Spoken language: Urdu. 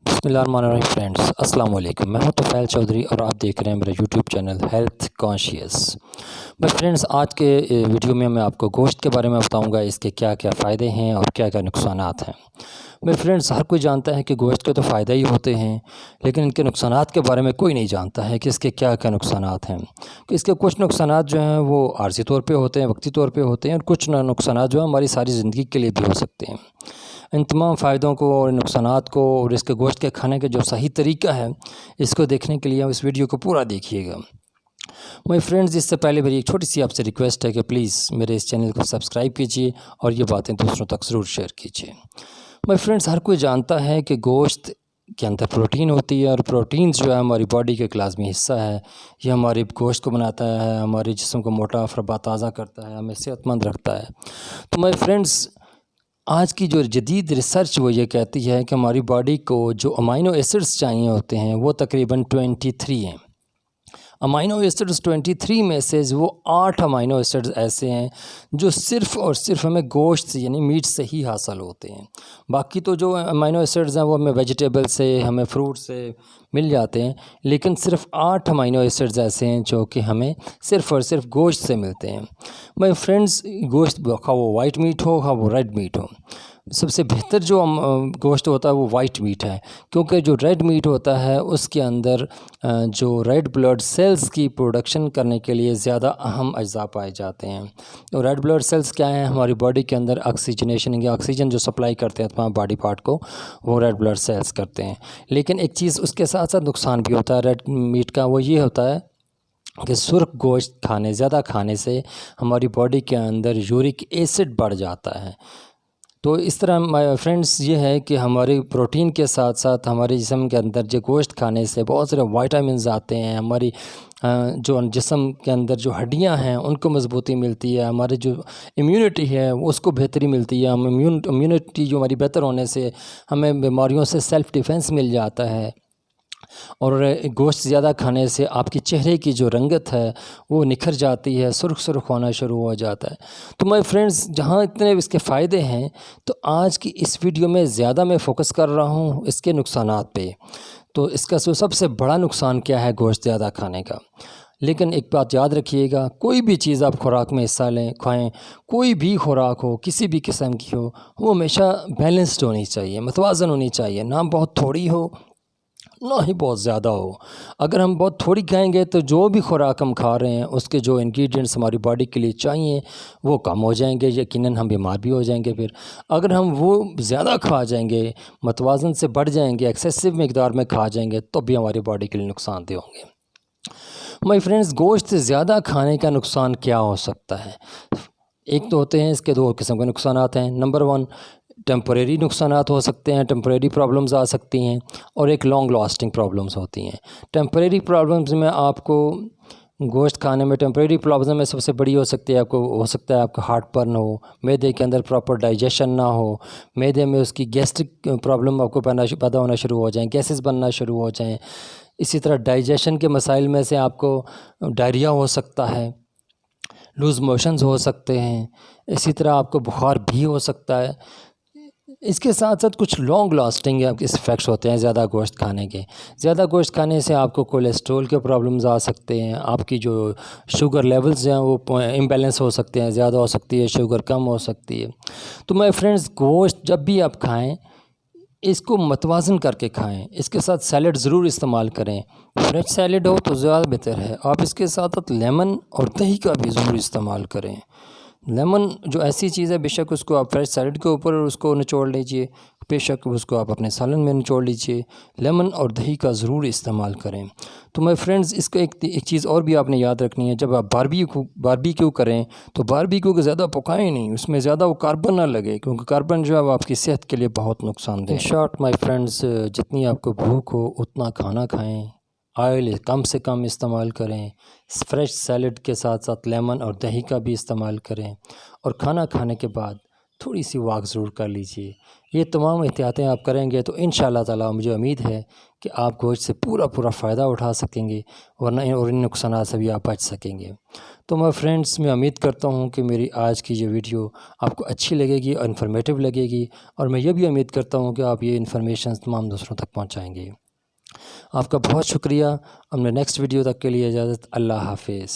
بسم اللہ الرحمن الرحیم فرینڈس، السلام علیکم۔ میں ہوں طفیل چودھری اور آپ دیکھ رہے ہیں میرا یوٹیوب چینل ہیلتھ کانشیس۔ بس فرینڈس، آج کے ویڈیو میں آپ کو گوشت کے بارے میں بتاؤں گا، اس کے کیا کیا فائدے ہیں اور کیا کیا نقصانات ہیں۔ میں فرینڈس، ہر کوئی جانتا ہے کہ گوشت کے تو فائدے ہی ہوتے ہیں، لیکن ان کے نقصانات کے بارے میں کوئی نہیں جانتا ہے کہ اس کے کیا کیا نقصانات ہیں۔ کہ اس کے کچھ نقصانات جو ہیں وہ عارضی طور پہ ہوتے ہیں، وقتی طور پہ ہوتے ہیں، اور کچھ نقصانات جو ہیں ہماری ساری زندگی کے لیے بھی ہو سکتے ہیں۔ ان تمام فائدوں کو اور نقصانات کو اور اس کے گوشت کے کھانے کا جو صحیح طریقہ ہے، اس کو دیکھنے کے لیے اس ویڈیو کو پورا دیکھیے گا۔ میرے فرینڈز، اس سے پہلے میری ایک چھوٹی سی آپ سے ریکویسٹ ہے کہ پلیز میرے اس چینل کو سبسکرائب کیجیے اور یہ باتیں دوسروں تک ضرور شیئر کیجیے۔ میرے فرینڈز، ہر کوئی جانتا ہے کہ گوشت کے اندر پروٹین ہوتی ہے، اور پروٹینز جو ہے ہماری باڈی کا ایک لازمی حصہ ہے۔ یہ ہمارے گوشت کو بناتا ہے، ہمارے جسم کو موٹا فربا تازہ کرتا ہے، ہمیں صحت مند رکھتا ہے۔ تو میرے فرینڈز، آج کی جو جدید ریسرچ وہ یہ کہتی ہے کہ ہماری باڈی کو جو امینو ایسڈز چاہیے ہوتے ہیں وہ تقریباً 23 ہیں۔ امینو ایسڈز 23 میں سے وہ 8 امینو ایسڈز ایسے ہیں جو صرف اور صرف ہمیں گوشت سے یعنی میٹ سے ہی حاصل ہوتے ہیں۔ باقی تو جو امینو ایسڈز ہیں وہ ہمیں ویجیٹیبل سے، ہمیں فروٹ سے مل جاتے ہیں، لیکن صرف 8 امینو ایسڈز ایسے ہیں جو کہ ہمیں صرف اور صرف گوشت سے ملتے ہیں۔ میرے فرینڈز، گوشت خواہ وہ وائٹ میٹ ہو خواہ وہ ریڈ میٹ ہو، سب سے بہتر جو گوشت ہوتا ہے وہ وائٹ میٹ ہے، کیونکہ جو ریڈ میٹ ہوتا ہے اس کے اندر جو ریڈ بلڈ سیلز کی پروڈکشن کرنے کے لیے زیادہ اہم اجزاء پائے جاتے ہیں۔ تو ریڈ بلڈ سیلز کیا ہیں؟ ہماری باڈی کے اندر آکسیجنیشن یا آکسیجن جو سپلائی کرتے ہیں تمام باڈی پارٹ کو، وہ ریڈ بلڈ سیلز کرتے ہیں۔ لیکن ایک چیز اس کے ساتھ ساتھ نقصان بھی ہوتا ہے ریڈ میٹ کا، وہ یہ ہوتا ہے کہ سرخ گوشت زیادہ کھانے سے ہماری باڈی کے اندر یورک ایسڈ بڑھ جاتا ہے۔ تو اس طرح فرینڈز یہ ہے کہ ہماری پروٹین کے ساتھ ساتھ ہمارے جسم کے اندر جو گوشت کھانے سے بہت سارے وائٹامنز آتے ہیں، ہماری جو جسم کے اندر جو ہڈیاں ہیں ان کو مضبوطی ملتی ہے، ہمارے جو امیونٹی ہے اس کو بہتری ملتی ہے۔ ہم امیونٹی جو ہماری بہتر ہونے سے ہمیں بیماریوں سے سیلف ڈیفنس مل جاتا ہے، اور گوشت زیادہ کھانے سے آپ کے چہرے کی جو رنگت ہے وہ نکھر جاتی ہے، سرخ سرخ ہونا شروع ہو جاتا ہے۔ تو میرے فرینڈز، جہاں اتنے اس کے فائدے ہیں، تو آج کی اس ویڈیو میں زیادہ میں فوکس کر رہا ہوں اس کے نقصانات پہ۔ تو اس کا سب سے بڑا نقصان کیا ہے گوشت زیادہ کھانے کا؟ لیکن ایک بات یاد رکھیے گا، کوئی بھی چیز آپ خوراک میں حصہ کھائیں، کوئی بھی خوراک ہو کسی بھی قسم کی ہو، وہ ہمیشہ بیلنسڈ ہونی چاہیے، متوازن ہونی چاہیے، نہ بہت تھوڑی ہو نہ ہی بہت زیادہ ہو۔ اگر ہم بہت تھوڑی کھائیں گے تو جو بھی خوراک ہم کھا رہے ہیں اس کے جو انگریڈینٹس ہماری باڈی کے لیے چاہیے وہ کم ہو جائیں گے، یقیناً ہم بیمار بھی ہو جائیں گے۔ پھر اگر ہم وہ زیادہ کھا جائیں گے، متوازن سے بڑھ جائیں گے، ایکسیسو مقدار میں کھا جائیں گے، تو بھی ہماری باڈی کے لیے نقصان دہ ہوں گے۔ مائی فرینڈز، گوشت سے زیادہ کھانے کا نقصان کیا ہو سکتا ہے؟ ایک تو ہوتے ہیں، اس کے 2 قسم کے نقصانات ہیں۔ نمبر 1، ٹیمپریری نقصانات ہو سکتے ہیں، ٹیمپریری پرابلمز آ سکتی ہیں، اور ایک لانگ لاسٹنگ پرابلمز ہوتی ہیں۔ ٹیمپریری پرابلمز میں آپ کو گوشت کھانے میں ٹیمپریری پرابلم میں سب سے بڑی ہو سکتی ہے، ہو سکتا ہے آپ کا ہارٹ برن ہو، معدے کے اندر پراپر ڈائجیشن نہ ہو، معدے میں اس کی گیسٹرک پرابلم آپ کو پیدا ہونا شروع ہو جائیں، گیسز بننا شروع ہو جائیں۔ اسی طرح ڈائجیشن کے مسائل میں سے آپ کو ڈائریا ہو سکتا ہے، لوز موشنز ہو سکتے ہیں، اسی طرح آپ کو بخار بھی ہو سکتا ہے۔ اس کے ساتھ ساتھ کچھ لانگ لاسٹنگ ایفیکٹس ہوتے ہیں زیادہ گوشت کھانے کے۔ زیادہ گوشت کھانے سے آپ کو کولیسٹرول کے پرابلمز آ سکتے ہیں، آپ کی جو شوگر لیولز ہیں وہ امبیلنس ہو سکتے ہیں، زیادہ ہو سکتی ہے، شوگر کم ہو سکتی ہے۔ تو میرے فرینڈز، گوشت جب بھی آپ کھائیں اس کو متوازن کر کے کھائیں، اس کے ساتھ سیلڈ ضرور استعمال کریں۔ فریش سیلڈ ہو تو زیادہ بہتر ہے، آپ اس کے ساتھ لیمن اور دہی کا بھی ضرور استعمال کریں۔ لیمن جو ایسی چیز ہے، بے شک اس کو آپ فریش سیلڈ کے اوپر اس کو نچوڑ لیجئے، بے شک اس کو آپ اپنے سالن میں نچوڑ لیجئے، لیمن اور دہی کا ضرور استعمال کریں۔ تو میرے فرینڈز، اس کو ایک چیز اور بھی آپ نے یاد رکھنی ہے، جب آپ باربیکیو کریں تو باربیکیو کو زیادہ پکائیں نہیں، اس میں زیادہ وہ کاربن نہ لگے، کیونکہ کاربن جو ہے وہ آپ کی صحت کے لیے بہت نقصان دہ ہے۔ شارٹ مائی فرینڈز، جتنی آپ کو بھوک ہو اتنا کھانا کھائیں، آئل کم سے کم استعمال کریں، فریش سیلڈ کے ساتھ ساتھ لیمن اور دہی کا بھی استعمال کریں، اور کھانا کھانے کے بعد تھوڑی سی واک ضرور کر لیجئے۔ یہ تمام احتیاطیں آپ کریں گے تو انشاءاللہ تعالی مجھے امید ہے کہ آپ گوشت سے پورا فائدہ اٹھا سکیں گے، ورنہ ان نقصانات سے بھی آپ بچ سکیں گے۔ تو میں فرینڈس، میں امید کرتا ہوں کہ میری آج کی یہ ویڈیو آپ کو اچھی لگے گی، انفارمیٹیو لگے گی، اور میں یہ بھی امید کرتا ہوں کہ آپ یہ انفارمیشن تمام دوسروں تک پہنچائیں گے۔ آپ کا بہت شکریہ۔ ہم نے نیکسٹ ویڈیو تک کے لیے اجازت، اللہ حافظ۔